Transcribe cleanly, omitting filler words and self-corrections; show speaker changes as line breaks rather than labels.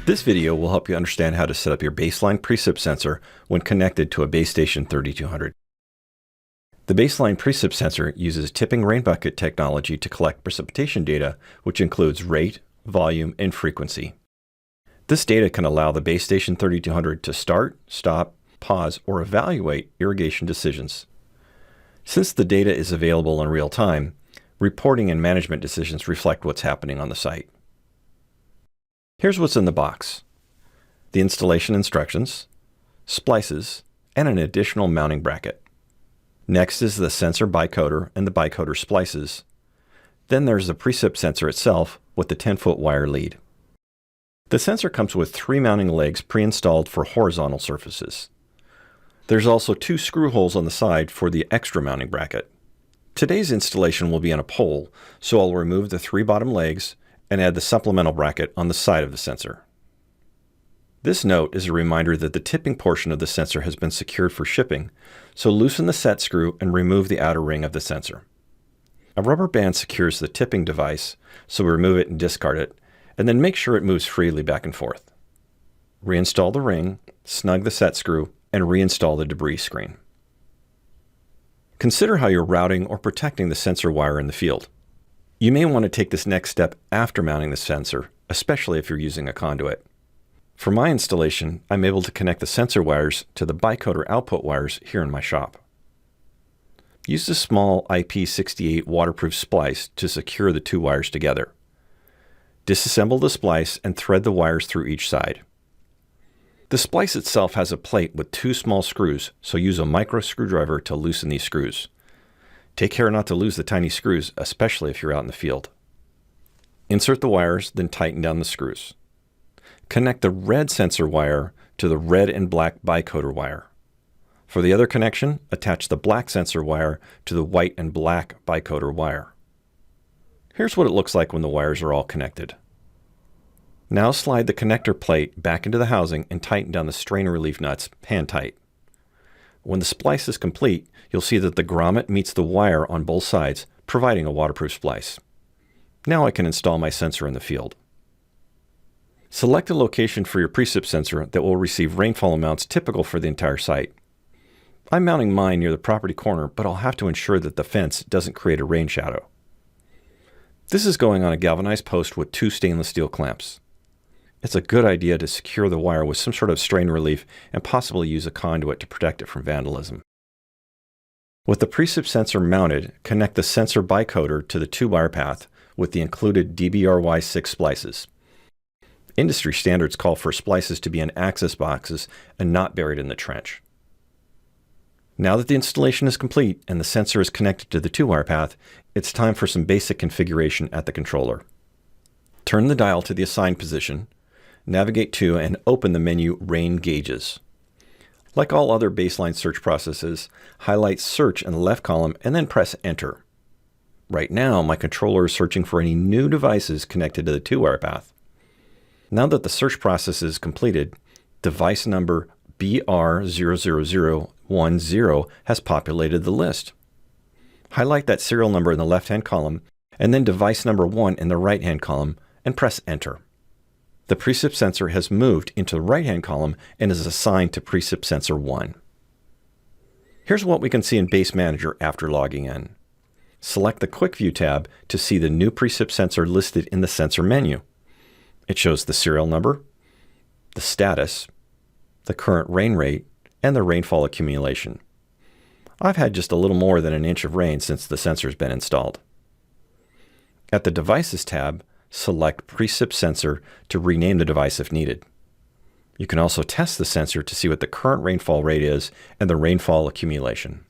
This video will help you understand how to set up your baseline precip sensor when connected to a BaseStation 3200. The baseline precip sensor uses tipping rain bucket technology to collect precipitation data, which includes rate, volume, and frequency. This data can allow the BaseStation 3200 to start, stop, pause, or evaluate irrigation decisions. Since the data is available in real time, reporting and management decisions reflect what's happening on the site. Here's what's in the box: the installation instructions, splices, and an additional mounting bracket. Next is the sensor bicoder and the bicoder splices. Then there's the precip sensor itself with the 10-foot wire lead. The sensor comes with 3 mounting legs pre-installed for horizontal surfaces. There's also 2 screw holes on the side for the extra mounting bracket. Today's installation will be on a pole, so I'll remove the 3 bottom legs and add the supplemental bracket on the side of the sensor. This note is a reminder that the tipping portion of the sensor has been secured for shipping, so loosen the set screw and remove the outer ring of the sensor. A rubber band secures the tipping device, so remove it and discard it, and then make sure it moves freely back and forth. Reinstall the ring, snug the set screw, and reinstall the debris screen. Consider how you're routing or protecting the sensor wire in the field. You may want to take this next step after mounting the sensor, especially if you're using a conduit. For my installation, I'm able to connect the sensor wires to the bicoder output wires here in my shop. Use the small IP68 waterproof splice to secure the 2 wires together. Disassemble the splice and thread the wires through each side. The splice itself has a plate with 2 small screws, so use a micro screwdriver to loosen these screws. Take care not to lose the tiny screws, especially if you're out in the field. Insert the wires, then tighten down the screws. Connect the red sensor wire to the red and black bicoder wire. For the other connection, attach the black sensor wire to the white and black bicoder wire. Here's what it looks like when the wires are all connected. Now slide the connector plate back into the housing and tighten down the strain relief nuts hand tight. When the splice is complete, you'll see that the grommet meets the wire on both sides, providing a waterproof splice. Now I can install my sensor in the field. Select a location for your precip sensor that will receive rainfall amounts typical for the entire site. I'm mounting mine near the property corner, but I'll have to ensure that the fence doesn't create a rain shadow. This is going on a galvanized post with 2 stainless steel clamps. It's a good idea to secure the wire with some sort of strain relief and possibly use a conduit to protect it from vandalism. With the precip sensor mounted, connect the sensor bicoder to the 2-wire path with the included DBRY6 splices. Industry standards call for splices to be in access boxes and not buried in the trench. Now that the installation is complete and the sensor is connected to the 2-wire path, it's time for some basic configuration at the controller. Turn the dial to the assigned position, navigate to and open the menu Rain Gauges. Like all other baseline search processes, highlight Search in the left column and then press Enter. Right now, my controller is searching for any new devices connected to the 2-wire path. Now that the search process is completed, device number BR00010 has populated the list. Highlight that serial number in the left-hand column and then device number 1 in the right-hand column and press Enter. The precip sensor has moved into the right-hand column and is assigned to precip sensor 1. Here's what we can see in Base Manager after logging in. Select the Quick View tab to see the new precip sensor listed in the sensor menu. It shows the serial number, the status, the current rain rate, and the rainfall accumulation. I've had just a little more than an inch of rain since the sensor's been installed. At the Devices tab, select Precip Sensor to rename the device if needed. You can also test the sensor to see what the current rainfall rate is and the rainfall accumulation.